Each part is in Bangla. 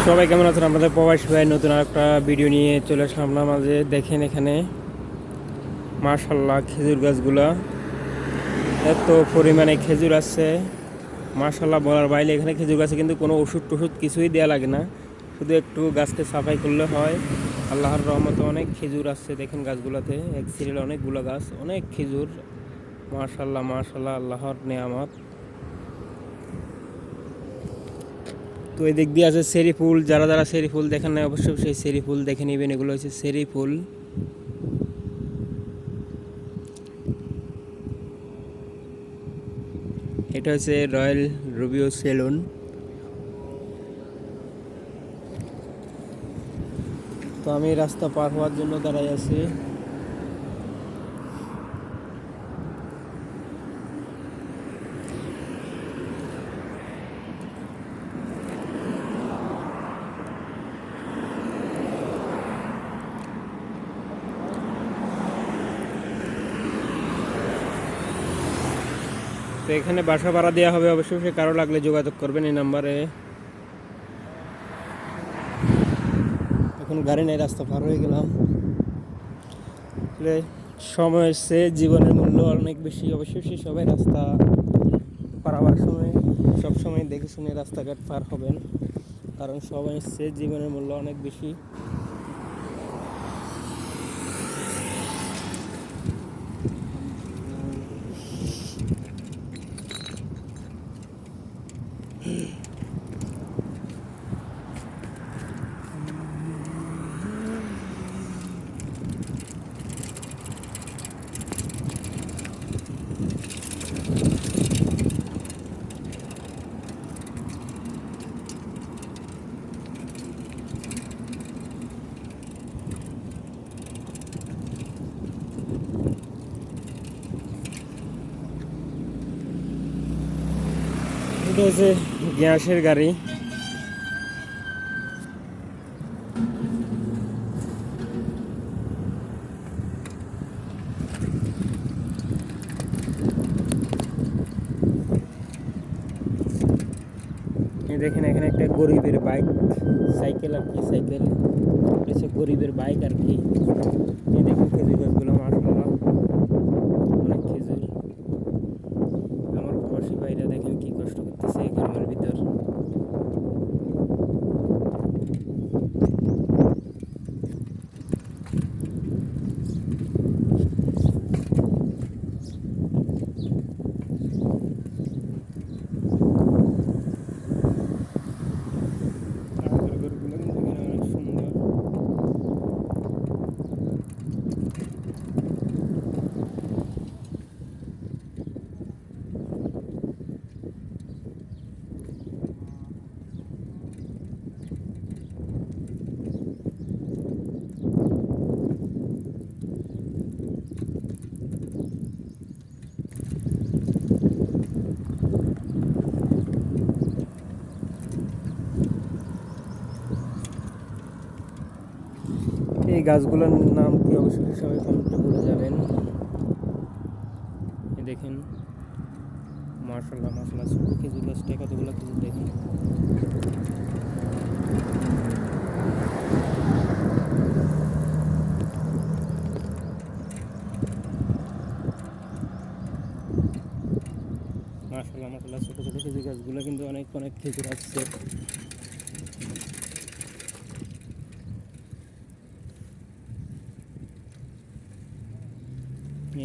সবাই কেমন আছেন? আমাদের প্রবাসী ভাই নতুন একটা ভিডিও নিয়ে চলে আসলাম আপনার মাঝে। দেখেন এখানে মাশাল্লাহ খেজুর গাছগুলা এত পরিমাণে খেজুর আছে, মাশাল্লাহ বলার বাইরে। এখানে খেজুর গাছে কিন্তু কোনো ওষুধ টষুধ কিছুই দেওয়া লাগে না, শুধু একটু গাছকে সাফাই করলে হয়। আল্লাহর রহমতে অনেক খেজুর আছে। দেখেন গাছগুলোতে এক সিরিয়াল অনেকগুলো গাছ, অনেক খেজুর। মাশাল্লাহ মাশাল্লাহ, আল্লাহর নেয়ামত। তো এই দিক দিয়ে আছে সেরি ফুল। যারা যারা সেরি ফুল দেখেন না, অবশ্যই সেই সেরি ফুল দেখে নেবেন। এগুলো হচ্ছে সেরি ফুল। এটা হচ্ছে রয়্যাল রুবিও সেলুন। তো আমি রাস্তা পার হওয়ার জন্য দাঁড়াই আছি। তো এখানে বাসা ভাড়া দেওয়া হবে, অবশ্যই সে কারো লাগলে যোগাযোগ করবেন এই নাম্বারে। এখন গাড়ি নেই, রাস্তা পার হয়ে গেলাম। সময় এসছে, জীবনের মূল্য অনেক বেশি। অবশ্যই সে সবাই রাস্তা পারাবার সময় সব সময় দেখে শুনে রাস্তাঘাট পার হবেন, কারণ সময় এসছে, জীবনের মূল্য অনেক বেশি। এটা হচ্ছে গ্যাসের গাড়ি। দেখেন এখানে একটা গরিবের বাইক, সাইকেল আর কি, সাইকেল হচ্ছে গরিবের বাইক আর কি। এই দেখেন খেজুর গাছগুলো, মাশাআল্লাহ অনেক খেজুর। আমার প্রবাসী ভাইরা দেখেন কি কষ্ট করতেছে এই গরমের ভিতর। এই গাছগুলোর নাম কি অবশ্যই সবাই কমেন্টে বলে যাবেন। দেখেন মাশাআল্লাহ মাশাআল্লাহ, ছোট খেজুর গাছটা কতগুলো খেজুর দেখেন। মাশাআল্লাহ মাশাআল্লাহ, ছোট ছোট খেজুর গাছগুলো কিন্তু অনেক অনেক খেজুর আসছে।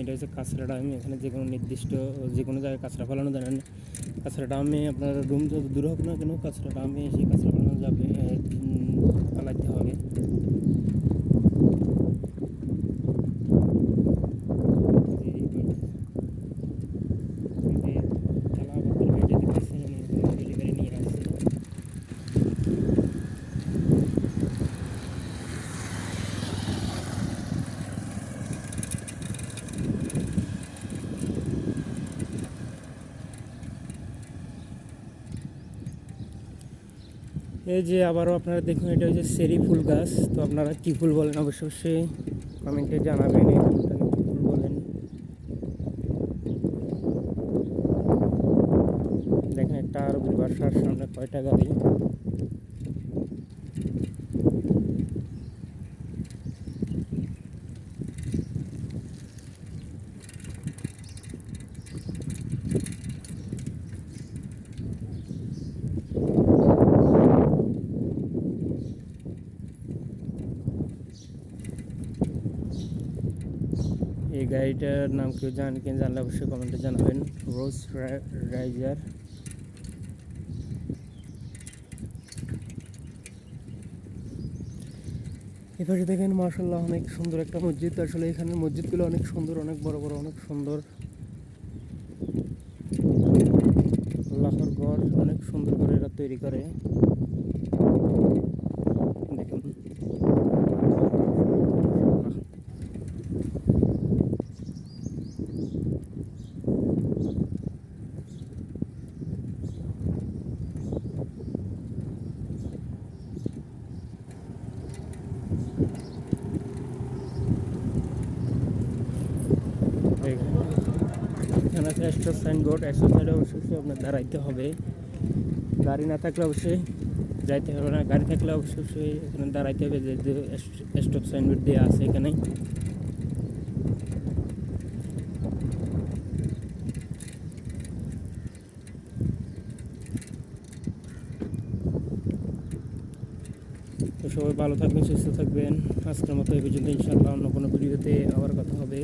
এটা হচ্ছে কাঁচরা ডাম। এখানে যে কোনো নির্দিষ্ট যে কোনো জায়গায় কাঁচরা ফেলানো যায় না। কাঁচরা ডামে আপনার রুম যত দূর হোক না কেন, কাঁচরা ডামে এসে কাঁচরা ফেলানো যাবে, ফেলাইতে হবে। এই যে আবারও আপনারা দেখুন, এটা হচ্ছে সেরি ফুল গাছ। তো আপনারা কী ফুল বলেন অবশ্যই কমেন্টে জানাবেন, এই ফুলটাকে কী ফুল বলেন। দেখেন একটা আরবির বাসার সামনে কয়টা গাড়ি। গাড়িটার নাম কেউ জানেন কিনা, জানলে অবশ্যই কমেন্টে জানাবেন। রোজ রাইজার। এপাশে দেখেন মাশাআল্লাহ অনেক সুন্দর একটা মসজিদ। আসলে এখানে মসজিদগুলো অনেক সুন্দর, অনেক বড় বড়, অনেক সুন্দর। আল্লাহর ঘর অনেক সুন্দর করে এরা তৈরি করে। দেখুন এখানে আছে এক্সট্রা সাইনবোর্ড। এক্সট্রা সাইডে অবশ্যই আপনার দাঁড়াইতে হবে। গাড়ি না থাকলে অবশ্যই যাইতে হবে না, গাড়ি থাকলে অবশ্যই এখানে দাঁড়াইতে হবে। যে স্টপ সাইনবোর্ড দেওয়া আছে এখানে। তো সবাই ভালো থাকবেন, সুস্থ থাকবেন। আজকের মতো এই পর্যন্ত, ইনশাআল্লাহ অন্য কোনো ভিডিওতে আবার কথা হবে।